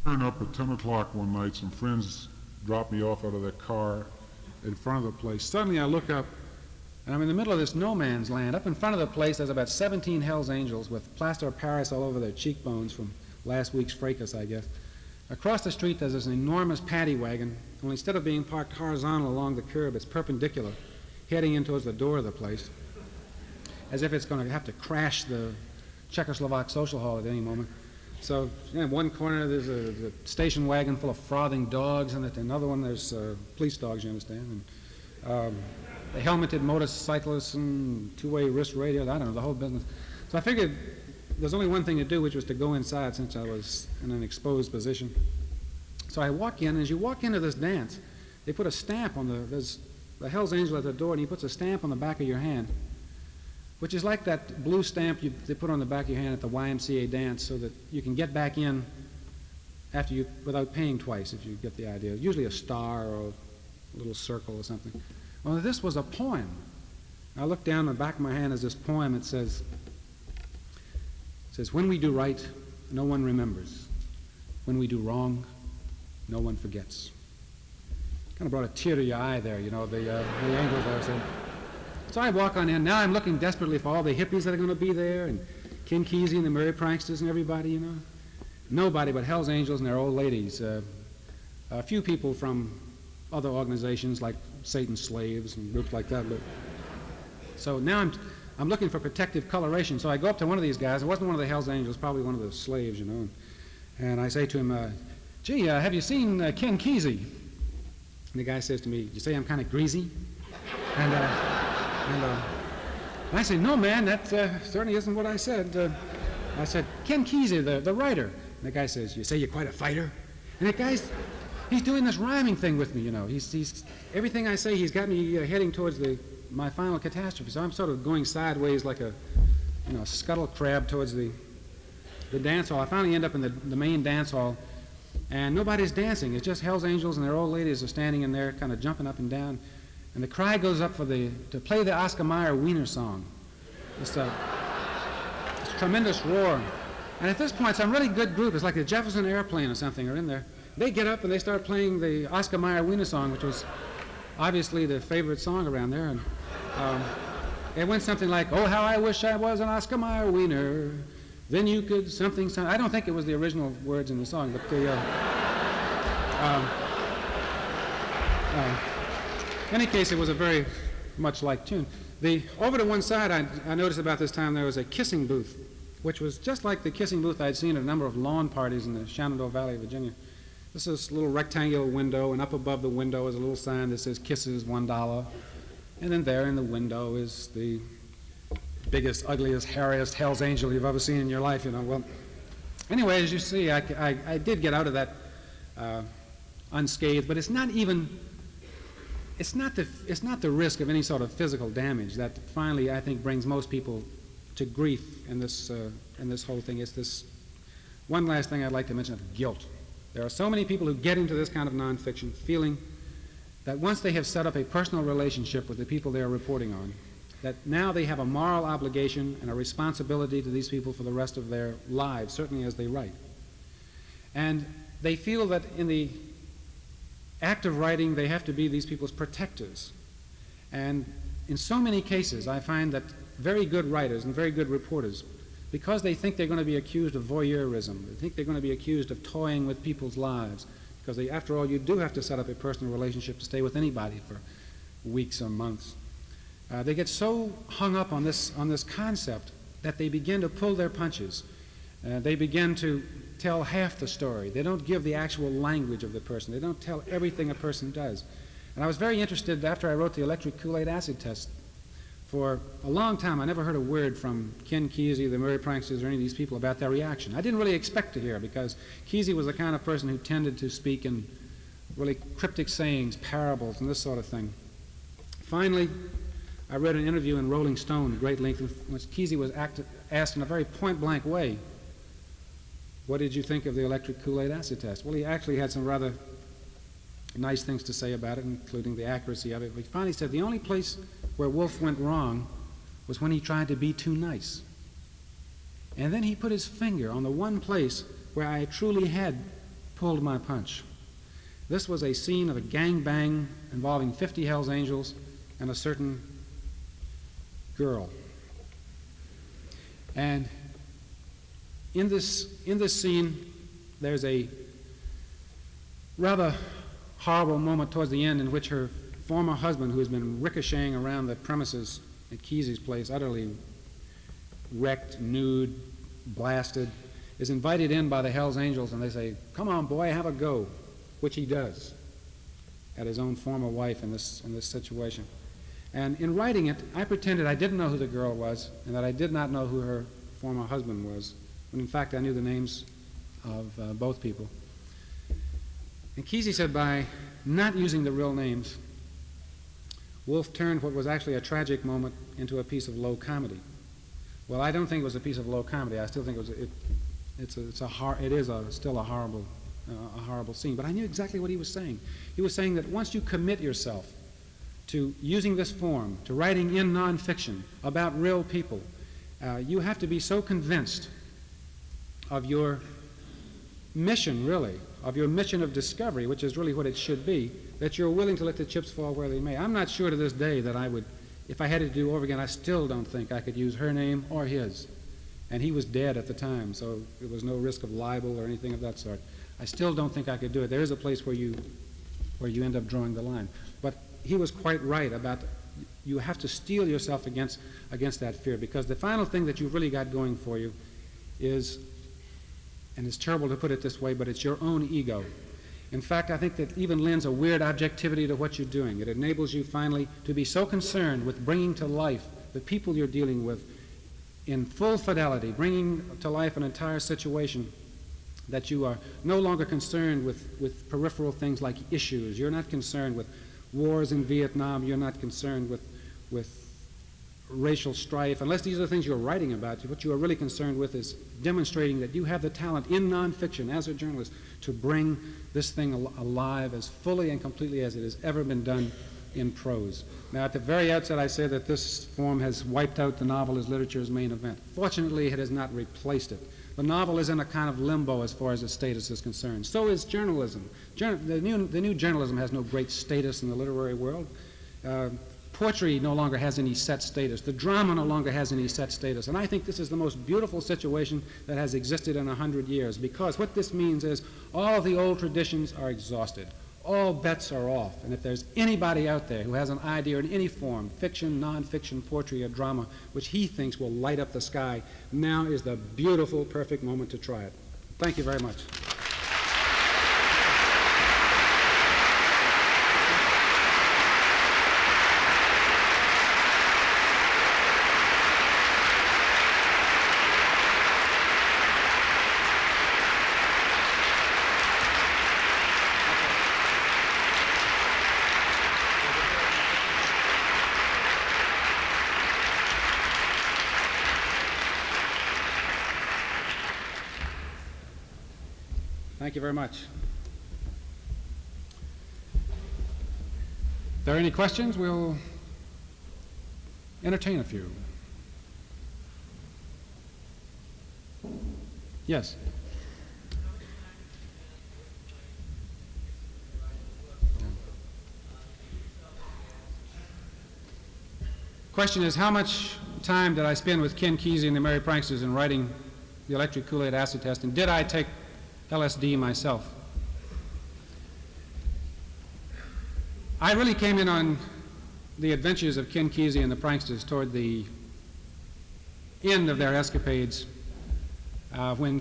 Turn up at 10 o'clock one night. Some friends dropped me off out of their car in front of the place. Suddenly I look up, and I'm in the middle of this no man's land. Up in front of the place, there's about 17 Hells Angels with plaster of Paris all over their cheekbones from last week's fracas, I guess. Across the street, there's this enormous paddy wagon, only instead of being parked horizontal along the curb, it's perpendicular, heading in towards the door of the place, as if it's going to have to crash the Czechoslovak social hall at any moment. So, in one corner, there's a station wagon full of frothing dogs, and at another one, there's police dogs, you understand, and the helmeted motorcyclists and two-way wrist radios, I don't know, the whole business. So I figured there's only one thing to do, which was to go inside since I was in an exposed position. So I walk in, and as you walk into this dance, they put a stamp on there's the Hells Angel at the door, and he puts a stamp on the back of your hand, which is like that blue stamp they put on the back of your hand at the YMCA dance so that you can get back in after without paying twice, if you get the idea. Usually a star or a little circle or something. Well, this was a poem. I look down the back of my hand as this poem. It says, when we do right, no one remembers. When we do wrong, no one forgets. Kind of brought a tear to your eye there, you know, the angels there. So I walk on in. Now I'm looking desperately for all the hippies that are going to be there, and Ken Kesey and the Merry Pranksters and everybody, you know. Nobody but Hell's Angels and their old ladies. A few people from other organizations like Satan's Slaves and groups like that. But so now I'm looking for protective coloration. So I go up to one of these guys. It wasn't one of the Hell's Angels, probably one of the slaves, you know. And I say to him, gee, have you seen Ken Kesey? And the guy says to me, you say I'm kind of greasy? And I say, no, man, that certainly isn't what I said. I said, Ken Kesey, the writer. And the guy says, you say you're quite a fighter? And the guy's, he's doing this rhyming thing with me, you know. He's everything I say, he's got me heading towards my final catastrophe. So I'm sort of going sideways like a scuttle crab towards the dance hall. I finally end up in the main dance hall, and nobody's dancing. It's just Hell's Angels and their old ladies are standing in there kind of jumping up and down. And the cry goes up to play the Oscar Mayer Wiener song. It's a tremendous roar. And at this point, some really good group, it's like the Jefferson Airplane or something, are in there. They get up and they start playing the Oscar Mayer Wiener song, which was obviously the favorite song around there. And it went something like, oh, how I wish I was an Oscar Mayer Wiener. Then you could something. I don't think it was the original words in the song, but in any case, it was a very much liked tune. Over to one side, I noticed about this time there was a kissing booth, which was just like the kissing booth I'd seen at a number of lawn parties in the Shenandoah Valley, Virginia. This is a little rectangular window, and up above the window is a little sign that says "Kisses, $1." And then there in the window is the biggest, ugliest, hairiest Hell's Angel you've ever seen in your life, you know. Well, anyway, as you see, I did get out of that unscathed, but it's not the risk of any sort of physical damage that finally, I think, brings most people to grief in this whole thing. It's this one last thing I'd like to mention of guilt. There are so many people who get into this kind of nonfiction feeling that once they have set up a personal relationship with the people they are reporting on, that now they have a moral obligation and a responsibility to these people for the rest of their lives, certainly as they write. And they feel that in the act of writing, they have to be these people's protectors. And in so many cases, I find that very good writers and very good reporters, because they think they're going to be accused of voyeurism, they think they're going to be accused of toying with people's lives, because after all, you do have to set up a personal relationship to stay with anybody for weeks or months. They get so hung up on this concept that they begin to pull their punches. They begin to tell half the story. They don't give the actual language of the person. They don't tell everything a person does. And I was very interested after I wrote the electric Kool-Aid acid test. For a long time, I never heard a word from Ken Kesey, the Merry Pranksters, or any of these people about their reaction. I didn't really expect to hear, because Kesey was the kind of person who tended to speak in really cryptic sayings, parables, and this sort of thing. Finally, I read an interview in Rolling Stone, great length, in which Kesey was asked in a very point-blank way, what did you think of the electric Kool-Aid acid test? Well, he actually had some rather nice things to say about it, including the accuracy of it. But he finally said the only place where Wolf went wrong was when he tried to be too nice. And then he put his finger on the one place where I truly had pulled my punch. This was a scene of a gangbang involving 50 Hells Angels and a certain girl. And in this scene, there's a rather horrible moment towards the end in which her former husband, who has been ricocheting around the premises at Kesey's place, utterly wrecked, nude, blasted, is invited in by the Hells Angels, and they say, "Come on, boy, have a go," which he does at his own former wife in this situation. And in writing it, I pretended I didn't know who the girl was and that I did not know who her former husband was, when in fact I knew the names of both people. And Kesey said by not using the real names, Wolfe turned what was actually a tragic moment into a piece of low comedy. Well, I don't think it was a piece of low comedy. I still think it is still a horrible scene. But I knew exactly what he was saying. He was saying that once you commit yourself to using this form, to writing in nonfiction about real people, you have to be so convinced of your mission, really, of your mission of discovery, which is really what it should be, that you're willing to let the chips fall where they may. I'm not sure to this day that I would, if I had it to do over again, I still don't think I could use her name or his. And he was dead at the time, so there was no risk of libel or anything of that sort. I still don't think I could do it. There is a place where you end up drawing the line. But he was quite right about you have to steel yourself against that fear, because the final thing that you've really got going for you is, and it's terrible to put it this way, but it's your own ego. In fact, I think that even lends a weird objectivity to what you're doing. It enables you finally to be so concerned with bringing to life the people you're dealing with in full fidelity, bringing to life an entire situation, that you are no longer concerned with peripheral things like issues. You're not concerned with wars in Vietnam. You're not concerned with racial strife. Unless these are the things you're writing about, what you are really concerned with is demonstrating that you have the talent in nonfiction as a journalist to bring this thing alive as fully and completely as it has ever been done in prose. Now, at the very outset, I say that this form has wiped out the novel as literature's main event. Fortunately, it has not replaced it. The novel is in a kind of limbo as far as its status is concerned. So is journalism. The new journalism has no great status in the literary world. Poetry no longer has any set status. The drama no longer has any set status. And I think this is the most beautiful situation that has existed in 100 years, because what this means is all of the old traditions are exhausted. All bets are off. And if there's anybody out there who has an idea in any form, fiction, nonfiction, poetry, or drama, which he thinks will light up the sky, now is the beautiful, perfect moment to try it. Thank you very much. Thank you very much. If there are any questions, we'll entertain a few. Yes. Question is, how much time did I spend with Ken Kesey and the Merry Pranksters in writing the Electric Kool-Aid Acid Test, and did I take LSD myself? I really came in on the adventures of Ken Kesey and the Pranksters toward the end of their escapades, when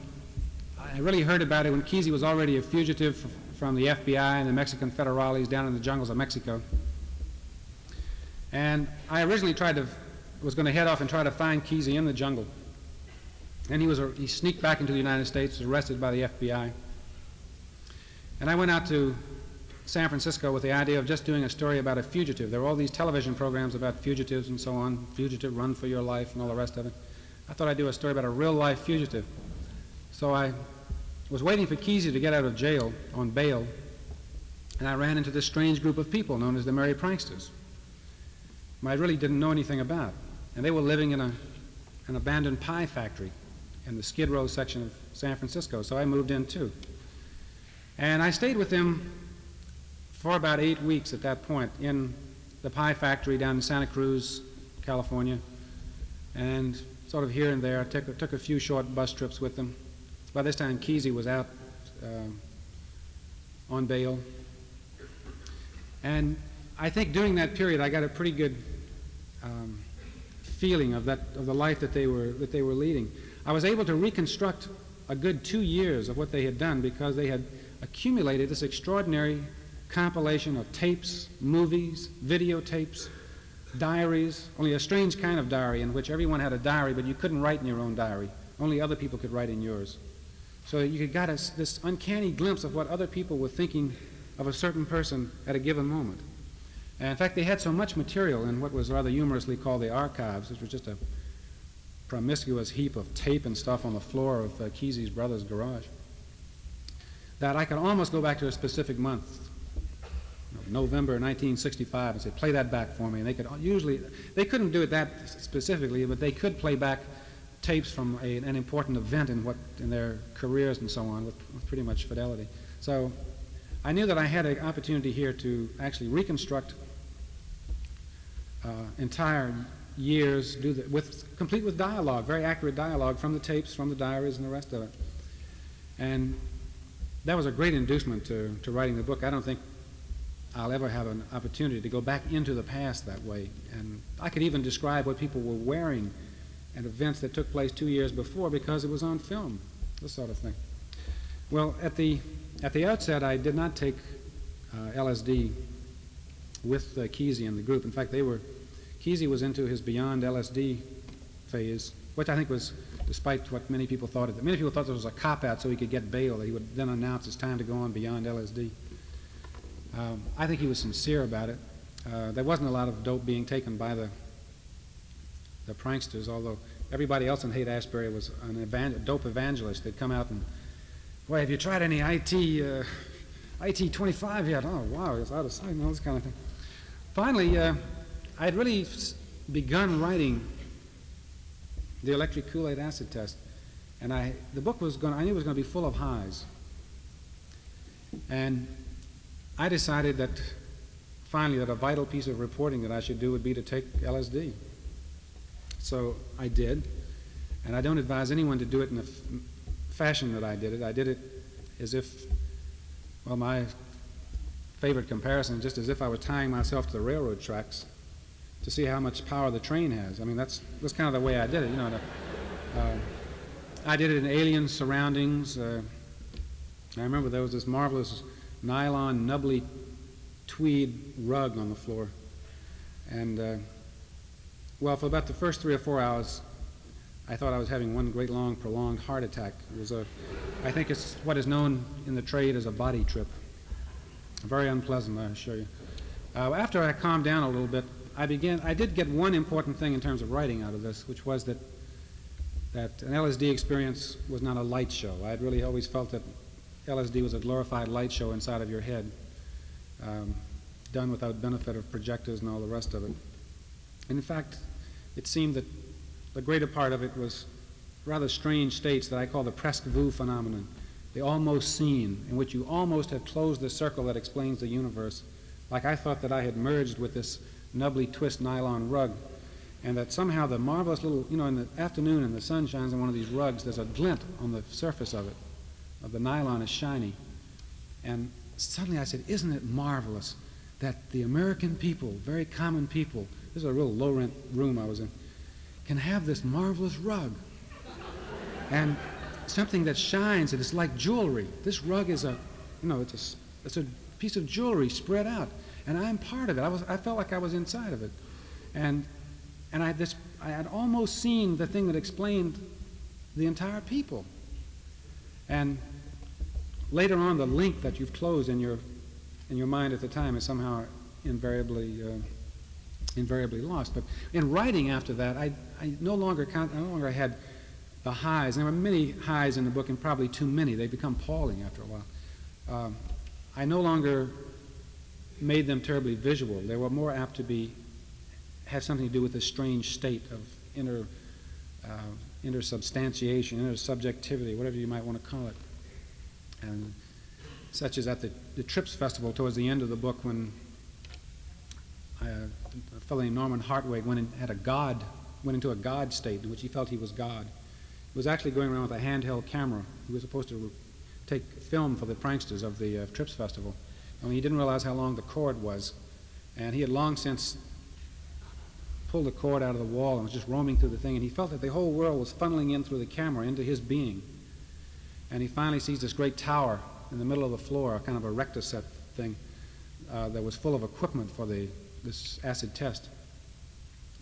I really heard about it when Kesey was already a fugitive from the FBI and the Mexican federales down in the jungles of Mexico. And I originally was going to head off and try to find Kesey in the jungle. And he sneaked back into the United States, was arrested by the FBI. And I went out to San Francisco with the idea of just doing a story about a fugitive. There were all these television programs about fugitives and so on, Fugitive, Run for Your Life, and all the rest of it. I thought I'd do a story about a real-life fugitive. So I was waiting for Kesey to get out of jail on bail, and I ran into this strange group of people known as the Merry Pranksters, whom I really didn't know anything about. And they were living in an abandoned pie factory in the Skid Row section of San Francisco, so I moved in too. And I stayed with them for about 8 weeks at that point in the pie factory down in Santa Cruz, California, and sort of here and there. I took a few short bus trips with them. By this time, Kesey was out on bail. And I think during that period, I got a pretty good feeling of the life that they were leading. I was able to reconstruct a good 2 years of what they had done because they had accumulated this extraordinary compilation of tapes, movies, videotapes, diaries, only a strange kind of diary in which everyone had a diary, but you couldn't write in your own diary. Only other people could write in yours. So you got this uncanny glimpse of what other people were thinking of a certain person at a given moment. And in fact, they had so much material in what was rather humorously called the archives, which was just a promiscuous heap of tape and stuff on the floor of Kesey's brother's garage, that I could almost go back to a specific month, November 1965, and say, play that back for me. And they couldn't do it that specifically, but they could play back tapes from an important event in their careers and so on with pretty much fidelity. So I knew that I had an opportunity here to actually reconstruct entire years, complete with dialogue, very accurate dialogue from the tapes, from the diaries, and the rest of it. And that was a great inducement to writing the book. I don't think I'll ever have an opportunity to go back into the past that way. And I could even describe what people were wearing at events that took place 2 years before because it was on film, this sort of thing. Well, at the outset, I did not take LSD with Kesey and the group. In fact, Kesey was into his beyond LSD phase, which I think was, despite what many people thought this was a cop-out so he could get bail, that he would then announce it's time to go on beyond LSD. I think he was sincere about it. There wasn't a lot of dope being taken by the pranksters, although everybody else in Haight-Ashbury was a dope evangelist. They'd come out and, boy, have you tried any IT 25 yet? Oh, wow, it's out of sight and all this kind of thing. Finally, I had really begun writing the electric Kool-Aid acid test, and the book I knew it was going to be full of highs. And I decided that finally that a vital piece of reporting that I should do would be to take LSD. So I did, and I don't advise anyone to do it in the fashion that I did it. I did it as if, well, my favorite comparison, just as if I was tying myself to the railroad tracks to see how much power the train has. I mean, that's kind of the way I did it. You know, I did it in alien surroundings. I remember there was this marvelous nylon, nubbly tweed rug on the floor. And, well, for about the first 3 or 4 hours, I thought I was having one great long, prolonged heart attack. It was I think it's what is known in the trade as a body trip. Very unpleasant, I assure you. After I calmed down a little bit, I did get one important thing in terms of writing out of this, which was that an LSD experience was not a light show. I had really always felt that LSD was a glorified light show inside of your head, done without benefit of projectors and all the rest of it. And in fact, it seemed that the greater part of it was rather strange states that I call the presque vu phenomenon, the almost seen, in which you almost have closed the circle that explains the universe, like I thought that I had merged with this nubbly twist nylon rug, and that somehow the marvelous little, you know, in the afternoon and the sun shines on one of these rugs, there's a glint on the surface of it, of the nylon is shiny. And suddenly I said, isn't it marvelous that the American people, very common people, this is a real low-rent room I was in, can have this marvelous rug. And something that shines, and it's like jewelry. This rug is it's a piece of jewelry spread out, and I'm part of it. I felt like I was inside of it. And I had almost seen the thing that explained the entire people. And later on, the link that you've closed in your mind at the time is somehow invariably lost. But in writing after that, I no longer had the highs. There were many highs in the book, and probably too many. They become appalling after a while. I no longer made them terribly visual. They were more apt to have something to do with a strange state of intersubstantiation, intersubjectivity, whatever you might want to call it. And such as at the Trips Festival towards the end of the book when a fellow named Norman Hartwig went into a God state in which he felt he was God. He was actually going around with a handheld camera. He was supposed to take film for the pranksters of the Trips Festival. Only he didn't realize how long the cord was. And he had long since pulled the cord out of the wall and was just roaming through the thing. And he felt that the whole world was funneling in through the camera into his being. And he finally sees this great tower in the middle of the floor, a kind of a rector-set thing that was full of equipment for this acid test.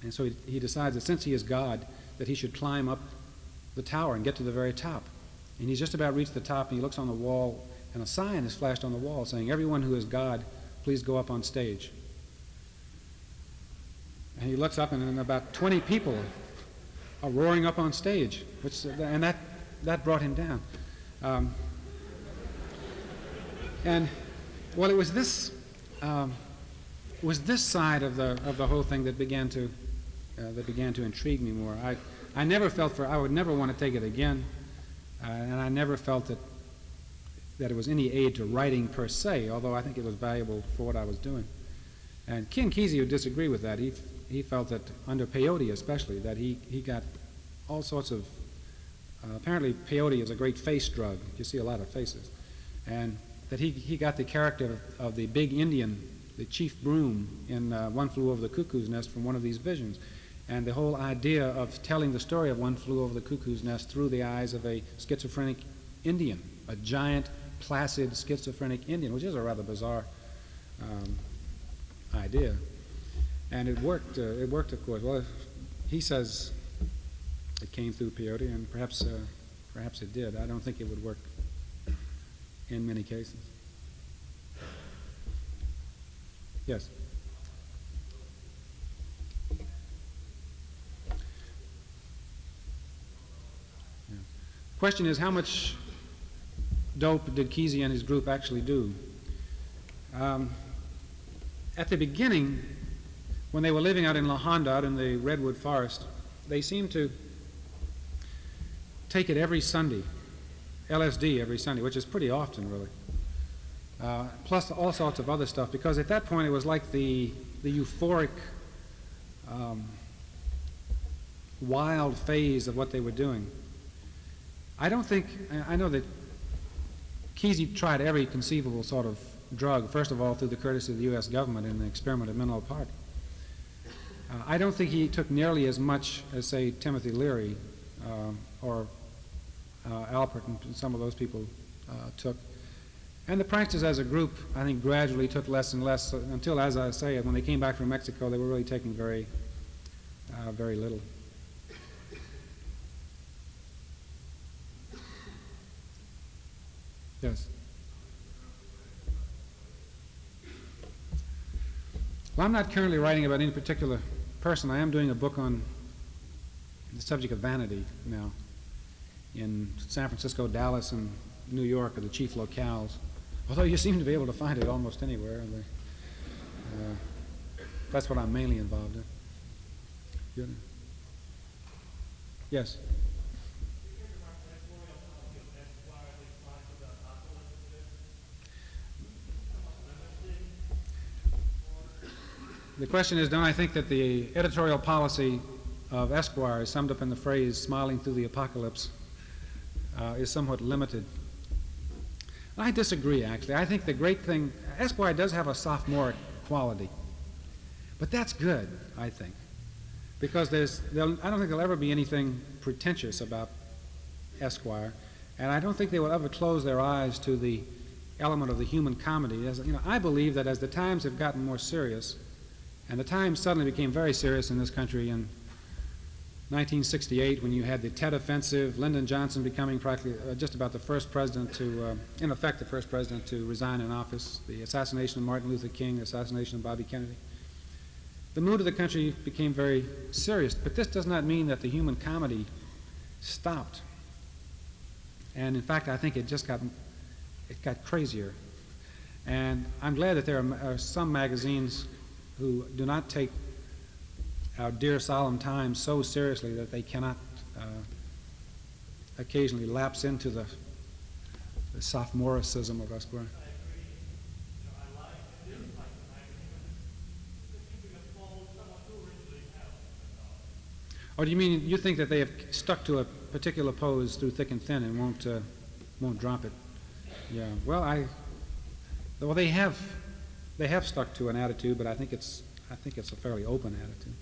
And so he decides that since he is God, that he should climb up the tower and get to the very top. And he's just about reached the top, and he looks on the wall, and a sign is flashed on the wall saying, "Everyone who is God, please go up on stage." And he looks up, and then about 20 people are roaring up on stage, and that brought him down. And well, it was this side of the whole thing that began to intrigue me more. I never felt I would never want to take it again, and I never felt that it was any aid to writing per se, although I think it was valuable for what I was doing. And Ken Kesey would disagree with that. He felt that under peyote especially, that he got all sorts of, apparently peyote is a great face drug. You see a lot of faces. And that he got the character of the big Indian, the chief broom in One Flew Over the Cuckoo's Nest from one of these visions. And the whole idea of telling the story of One Flew Over the Cuckoo's Nest through the eyes of a schizophrenic Indian, a giant, placid, schizophrenic Indian, which is a rather bizarre idea. And it worked, of course. Well, he says it came through peyote, and perhaps it did. I don't think it would work in many cases. Yes? Yeah. Question is, how much dope did Kesey and his group actually do? At the beginning, when they were living out in La Honda, out in the redwood forest, they seemed to take it every Sunday, LSD every Sunday, which is pretty often, really. Plus all sorts of other stuff, because at that point it was like the euphoric, wild phase of what they were doing. I know that Kesey tried every conceivable sort of drug, first of all through the courtesy of the U.S. government in the experiment at Menlo Park. I don't think he took nearly as much as, say, Timothy Leary or Alpert and some of those people took. And the pranksters as a group, I think, gradually took less and less until, as I say, when they came back from Mexico, they were really taking very little. Yes? Well, I'm not currently writing about any particular person. I am doing a book on the subject of vanity now. In San Francisco, Dallas, and New York are the chief locales. Although you seem to be able to find it almost anywhere. That's what I'm mainly involved in. Good. Yes? The question is, don't I think that the editorial policy of Esquire is summed up in the phrase, "smiling through the apocalypse," is somewhat limited? I disagree, actually. I think the great thing, Esquire does have a sophomoric quality, but that's good, I think, because I don't think there'll ever be anything pretentious about Esquire, and I don't think they will ever close their eyes to the element of the human comedy. I believe that as the times have gotten more serious, and the Times suddenly became very serious in this country in 1968 when you had the Tet Offensive, Lyndon Johnson becoming practically just about the first president to, in effect, the first president to resign in office, the assassination of Martin Luther King, the assassination of Bobby Kennedy. The mood of the country became very serious, but this does not mean that the human comedy stopped. And in fact, I think it got crazier. And I'm glad that there are some magazines who do not take our dear solemn times so seriously that they cannot occasionally lapse into the sophomoricism of Esquire. Or do you mean you think that they have stuck to a particular pose through thick and thin and won't drop it? Yeah. Well, they have stuck to an attitude, but I think it's a fairly open attitude.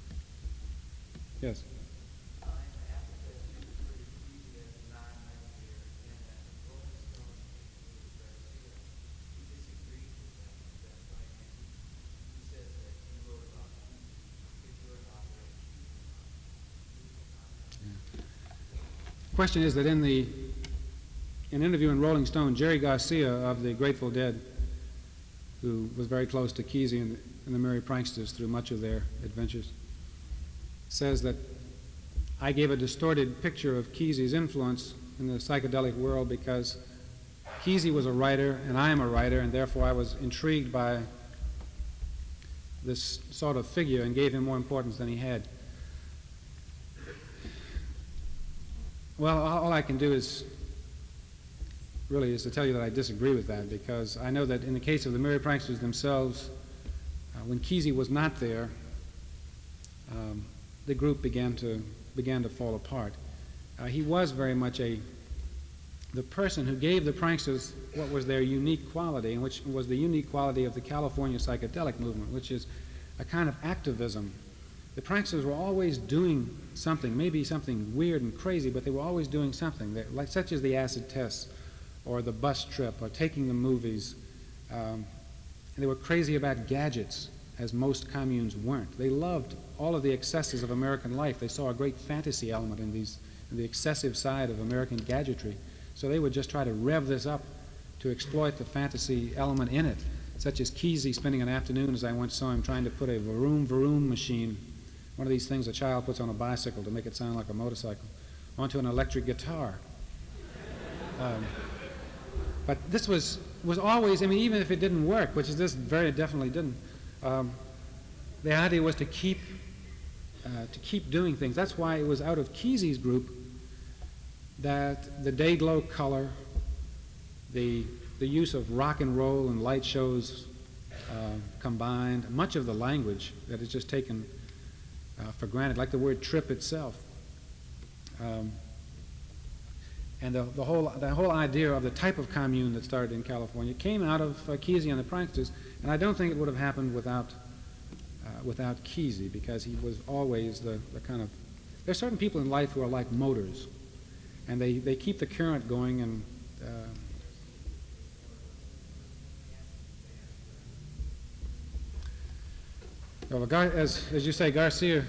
Yes. The question is that in an interview in Rolling Stone, Jerry Garcia of the Grateful Dead, who was very close to Kesey and the Merry Pranksters through much of their adventures, says that I gave a distorted picture of Kesey's influence in the psychedelic world because Kesey was a writer and I am a writer, and therefore I was intrigued by this sort of figure and gave him more importance than he had. Well, all I can do is to tell you that I disagree with that, because I know that in the case of the Merry Pranksters themselves, when Kesey was not there, the group began to fall apart. He was very much the person who gave the pranksters what was their unique quality, and which was the unique quality of the California psychedelic movement, which is a kind of activism. The pranksters were always doing something, maybe something weird and crazy, but they were always doing something, such as the acid tests, or the bus trip, or taking the movies. And they were crazy about gadgets, as most communes weren't. They loved all of the excesses of American life. They saw a great fantasy element in the excessive side of American gadgetry. So they would just try to rev this up to exploit the fantasy element in it, such as Kesey spending an afternoon, as I once saw him, trying to put a vroom machine, one of these things a child puts on a bicycle to make it sound like a motorcycle, onto an electric guitar. But this was always, I mean, even if it didn't work, which this very definitely didn't, the idea was to keep doing things. That's why it was out of Kesey's group that the day-glow color, the use of rock and roll and light shows combined, much of the language that is just taken for granted, like the word trip itself. And the whole idea of the type of commune that started in California came out of Kesey and the Pranksters, and I don't think it would have happened without Kesey, because he was always the kind of... There are certain people in life who are like motors, and they keep the current going, and as you say, Garcia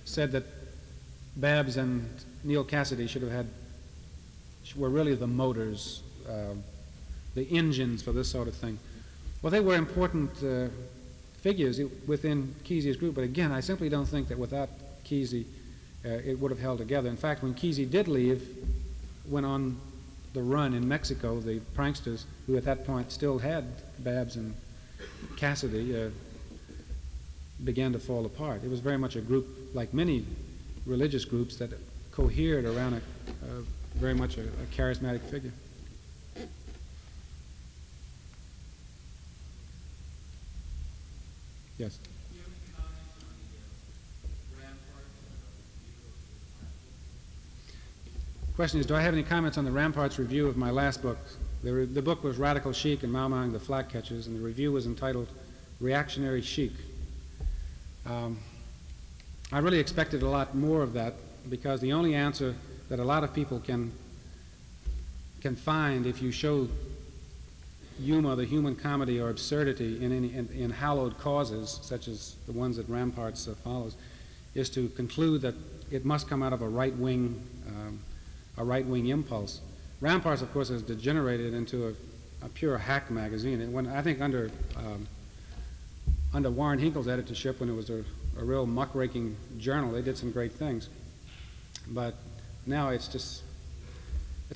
said that Babs and Neil Cassidy were really the motors, the engines for this sort of thing. Well, they were important figures within Kesey's group, but again, I simply don't think that without Kesey it would have held together. In fact, when Kesey did leave, went on the run in Mexico, the pranksters, who at that point still had Babs and Cassidy, began to fall apart. It was very much a group, like many religious groups, that cohered around very much a charismatic figure. Yes. The question is, do I have any comments on the Ramparts review of my last book? The book was Radical Chic and Mau Mauing the Flatcatchers, and the review was entitled Reactionary Chic. I really expected a lot more of that, because the only answer that a lot of people can find if you show humor, the human comedy, or absurdity in hallowed causes, such as the ones that Ramparts follows, is to conclude that it must come out of a right-wing impulse. Ramparts, of course, has degenerated into a pure hack magazine. And when I think under Warren Hinkle's editorship, when it was a real muckraking journal, they did some great things. But now it's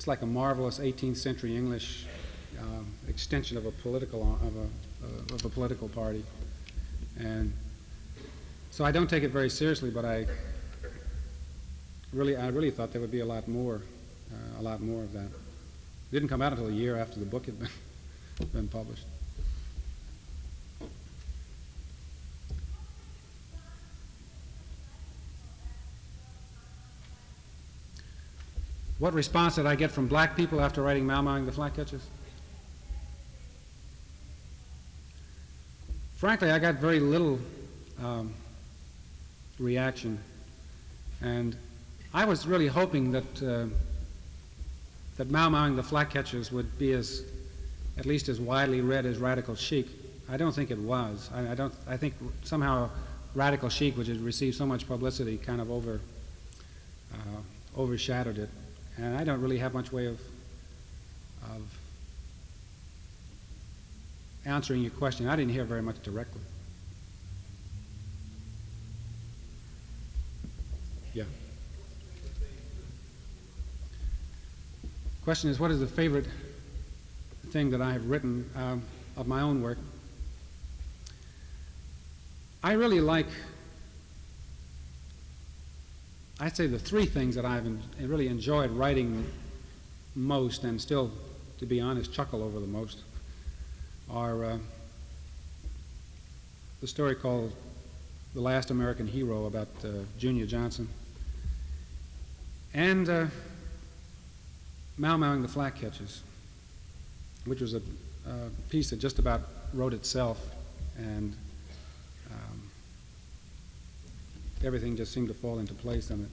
like a marvelous 18th century English extension of a political party, and so I don't take it very seriously. But I really thought there would be a lot more of that. It didn't come out until a year after the book had been published. What response did I get from black people after writing Mau Mauing the Flatcatchers? Frankly, I got very little reaction, and I was really hoping that that Mau Mauing the Flatcatchers would be at least as widely read as Radical Chic. I don't think it was. I think somehow Radical Chic, which had received so much publicity, kind of overshadowed it. And I don't really have much way of answering your question. I didn't hear very much directly. Yeah. Question is, what is the favorite thing that I have written of my own work? I really like, I'd say the three things that I've really enjoyed writing most, and still, to be honest, chuckle over the most, are the story called The Last American Hero about Junior Johnson, and Mau Mauing the Flatcatchers, which was a piece that just about wrote itself, and everything just seemed to fall into place on it.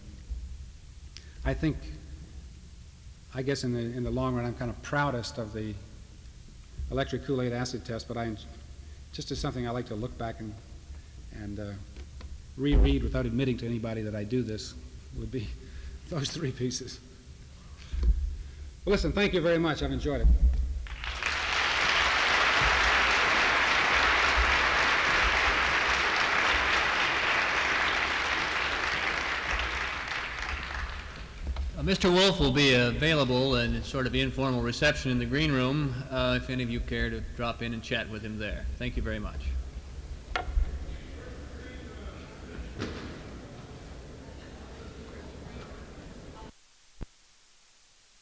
I guess in the long run, I'm kind of proudest of the electric Kool-Aid acid test, but just as something I like to look back and reread without admitting to anybody that I do this would be those three pieces. Well, listen, thank you very much. I've enjoyed it. Mr. Wolfe will be available in sort of informal reception in the green room if any of you care to drop in and chat with him there. Thank you very much.